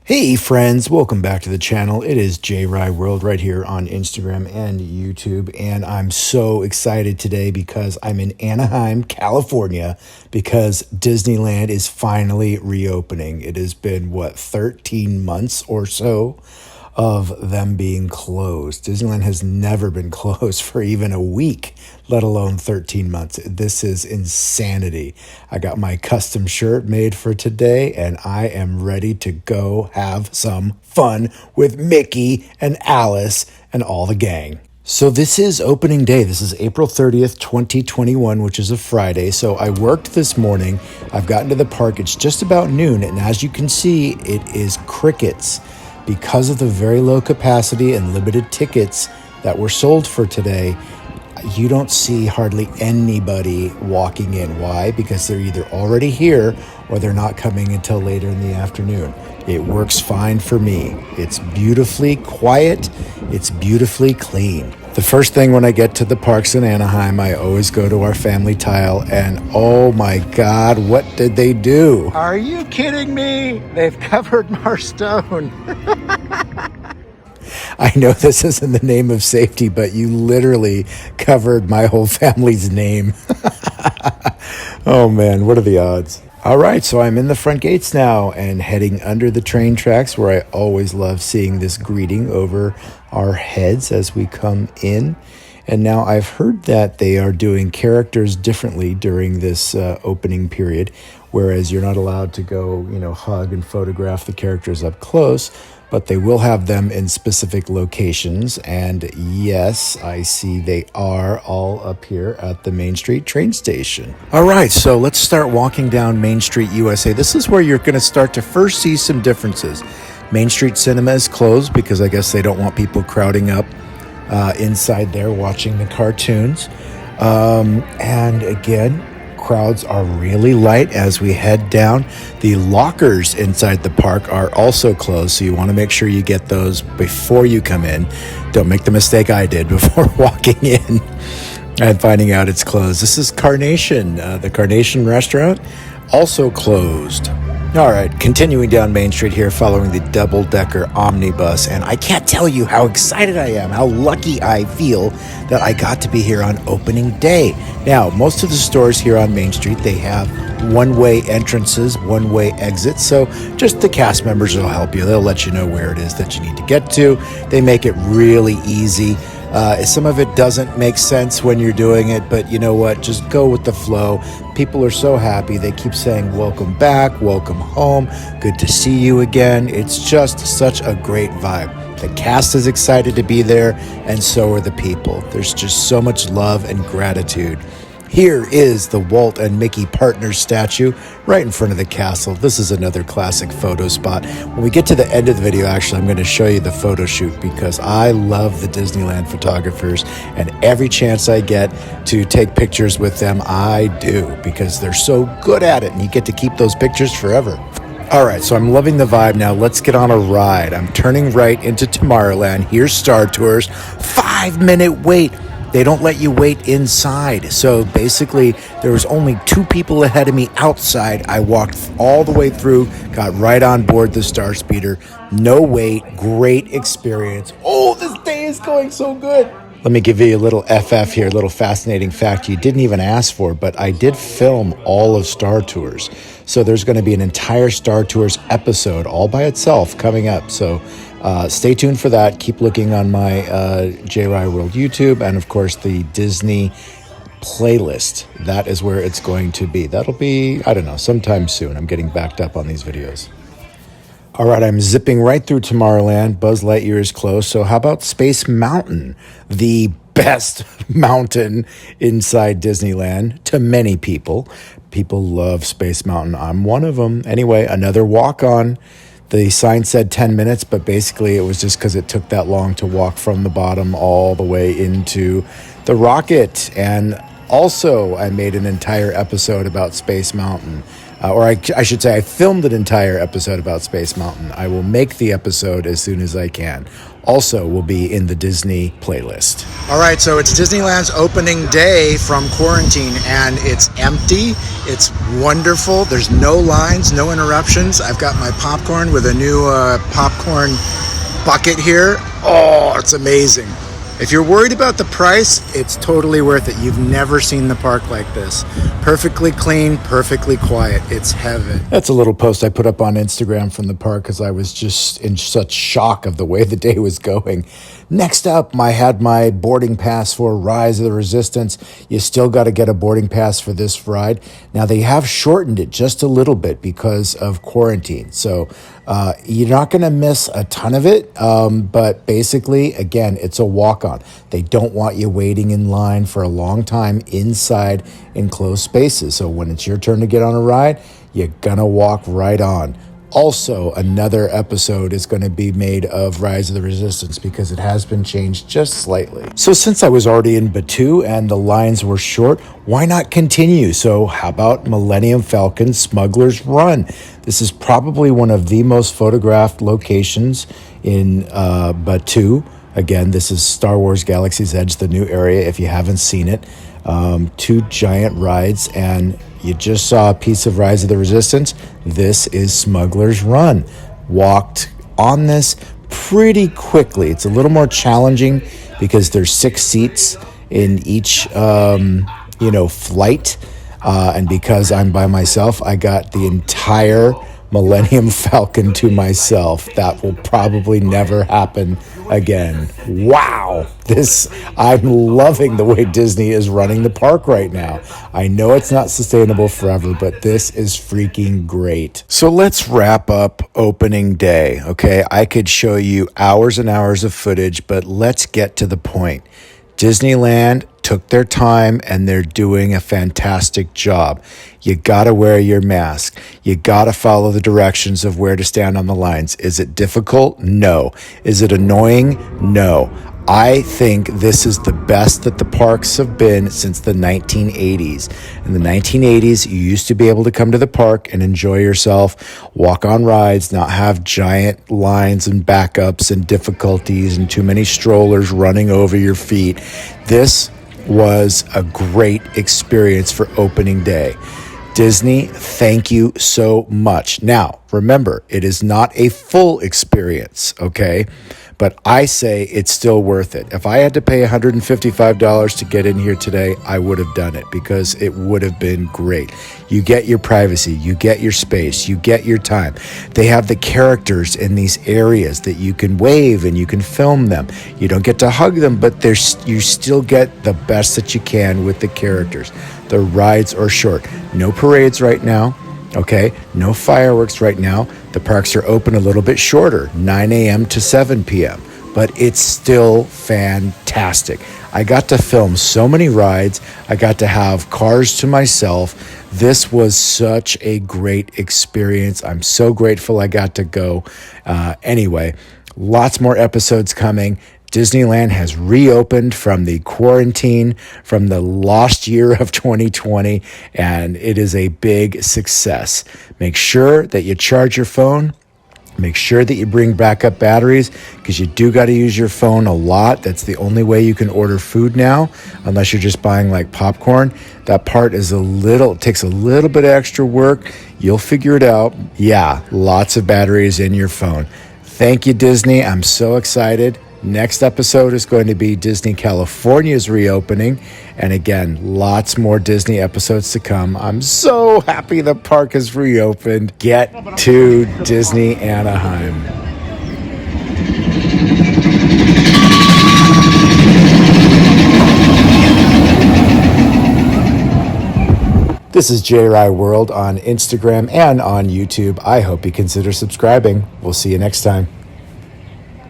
Hey friends, welcome back to the channel. It is J Rye World right here on Instagram and YouTube, and I'm so excited today because I'm in Anaheim, California, because Disneyland is finally reopening. It has been 13 months or so of them being closed. Disneyland has never been closed for even a week, let alone 13 months. This is insanity. I got my custom shirt made for today, and I am ready to go have some fun with Mickey and Alice and all the gang. So this is opening day. This is April 30th, 2021, which is a Friday. So I worked this morning. I've gotten to the park. It's just about noon, and as you can see, it is crickets. Because of the very low capacity and limited tickets that were sold for today, you don't see hardly anybody walking in. Why? Because they're either already here or they're not coming until later in the afternoon. It works fine for me. It's beautifully quiet. It's beautifully clean. The first thing when I get to the parks in Anaheim, I always go to our family tile, and oh my God, what did they do? Are you kidding me? They've covered Marstone. I know this isn't the name of safety, but you literally covered my whole family's name. Oh man, what are the odds? All right, so I'm in the front gates now and heading under the train tracks, where I always love seeing this greeting over our heads as we come in. And now I've heard that they are doing characters differently during this opening period, whereas you're not allowed to go, hug and photograph the characters up close, but they will have them in specific locations. And yes, I see they are all up here at the Main Street train station. All right, so let's start walking down Main Street, USA. This is where you're going to start to first see some differences. Main Street Cinema is closed because I guess they don't want people crowding up inside there watching the cartoons. And again, crowds are really light as we head down. The lockers inside the park are also closed, so you want to make sure you get those before you come in. Don't make the mistake I did before walking in and finding out it's closed. This is Carnation, the Carnation restaurant, also closed. All right, continuing down Main Street here, following the double-decker omnibus, and I can't tell you how excited I am, how lucky I feel that I got to be here on opening day. Now, most of the stores here on Main Street, they have one-way entrances, one-way exits, so just the cast members will help you. They'll let you know where it is that you need to get to. They make it really easy. Some of it doesn't make sense when you're doing it, but you know what? Just go with the flow. People are so happy. They keep saying, welcome back, welcome home, good to see you again. It's just such a great vibe. The cast is excited to be there, and so are the people. There's just so much love and gratitude. Here is the Walt and Mickey Partners statue right in front of the castle. This is another classic photo spot. When we get to the end of the video, actually, I'm going to show you the photo shoot because I love the Disneyland photographers, and every chance I get to take pictures with them, I do, because they're so good at it, and you get to keep those pictures forever. All right, so I'm loving the vibe now. Let's get on a ride. I'm turning right into Tomorrowland. Here's Star Tours. 5-minute wait. They don't let you wait inside. So basically, there was only 2 people ahead of me outside. I walked all the way through, got right on board the Star Speeder. No wait, great experience. Oh, this day is going so good. Let me give you a little FF here, a little fascinating fact you didn't even ask for, but I did film all of Star Tours. So there's going to be an entire Star Tours episode all by itself coming up. So stay tuned for that. Keep looking on my J Rye World YouTube, and of course the Disney playlist. That is where it's going to be. That'll be, I don't know, sometime soon. I'm getting backed up on these videos. All right, I'm zipping right through Tomorrowland. Buzz Lightyear is closed. So how about Space Mountain, the best mountain inside Disneyland to many people. People love Space Mountain. I'm one of them. Anyway, another walk-on. The sign said 10 minutes, but basically it was just because it took that long to walk from the bottom all the way into the rocket. And also, I made an entire episode about Space Mountain. I should say I filmed an entire episode about Space Mountain. I will make the episode as soon as I can. Also will be in the Disney playlist. All right, so it's Disneyland's opening day from quarantine, and it's empty. It's wonderful. There's no lines, no interruptions. I've got my popcorn with a new popcorn bucket here. Oh, it's amazing. If you're worried about the price, it's totally worth it. You've never seen the park like this. Perfectly clean, perfectly quiet. It's heaven. That's a little post I put up on Instagram from the park because I was just in such shock of the way the day was going. Next up, I had my boarding pass for Rise of the Resistance. You still got to get a boarding pass for this ride. Now, they have shortened it just a little bit because of quarantine. So you're not going to miss a ton of it. But basically, again, it's a walk-on. They don't want you waiting in line for a long time inside enclosed spaces. So when it's your turn to get on a ride, you're going to walk right on. Also, another episode is going to be made of Rise of the Resistance because it has been changed just slightly. So since I was already in Batuu and the lines were short, why not continue? So how about Millennium Falcon Smuggler's Run? This is probably one of the most photographed locations in Batuu. Again, this is Star Wars Galaxy's Edge, the new area, if you haven't seen it. Two giant rides, and you just saw a piece of Rise of the Resistance. This is Smuggler's Run. Walked on this pretty quickly. It's a little more challenging because there's 6 seats in each, flight. And because I'm by myself, I got the entire Millennium Falcon to myself. That will probably never happen again. Wow. I'm loving the way Disney is running the park right now. I know it's not sustainable forever, but this is freaking great. So let's wrap up opening day, okay? I could show you hours and hours of footage, but let's get to the point. Disneyland took their time and they're doing a fantastic job. You gotta wear your mask. You gotta follow the directions of where to stand on the lines. Is it difficult? No. Is it annoying? No. I think this is the best that the parks have been since the 1980s. In the 1980s, you used to be able to come to the park and enjoy yourself, walk on rides, not have giant lines and backups and difficulties and too many strollers running over your feet. This was a great experience for opening day. Disney, thank you so much. Now, remember, it is not a full experience, okay? But I say it's still worth it. If I had to pay $155 to get in here today, I would have done it because it would have been great. You get your privacy, you get your space, you get your time. They have the characters in these areas that you can wave and you can film them. You don't get to hug them, but you still get the best that you can with the characters. The rides are short. No parades right now. Okay, no fireworks right now. The parks are open a little bit shorter, 9 a.m. to 7 p.m., but it's still fantastic. I got to film so many rides. I got to have cars to myself. This was such a great experience. I'm so grateful I got to go. Anyway, lots more episodes coming. Disneyland has reopened from the quarantine, from the lost year of 2020, and it is a big success. Make sure that you charge your phone. Make sure that you bring backup batteries because you do got to use your phone a lot. That's the only way you can order food now, unless you're just buying like popcorn. That part is it takes a little bit of extra work. You'll figure it out. Yeah, lots of batteries in your phone. Thank you, Disney. I'm so excited. Next episode is going to be Disney California's reopening. And again, lots more Disney episodes to come. I'm so happy the park has reopened. Get to Disney Anaheim. This is JRI World on Instagram and on YouTube. I hope you consider subscribing. We'll see you next time.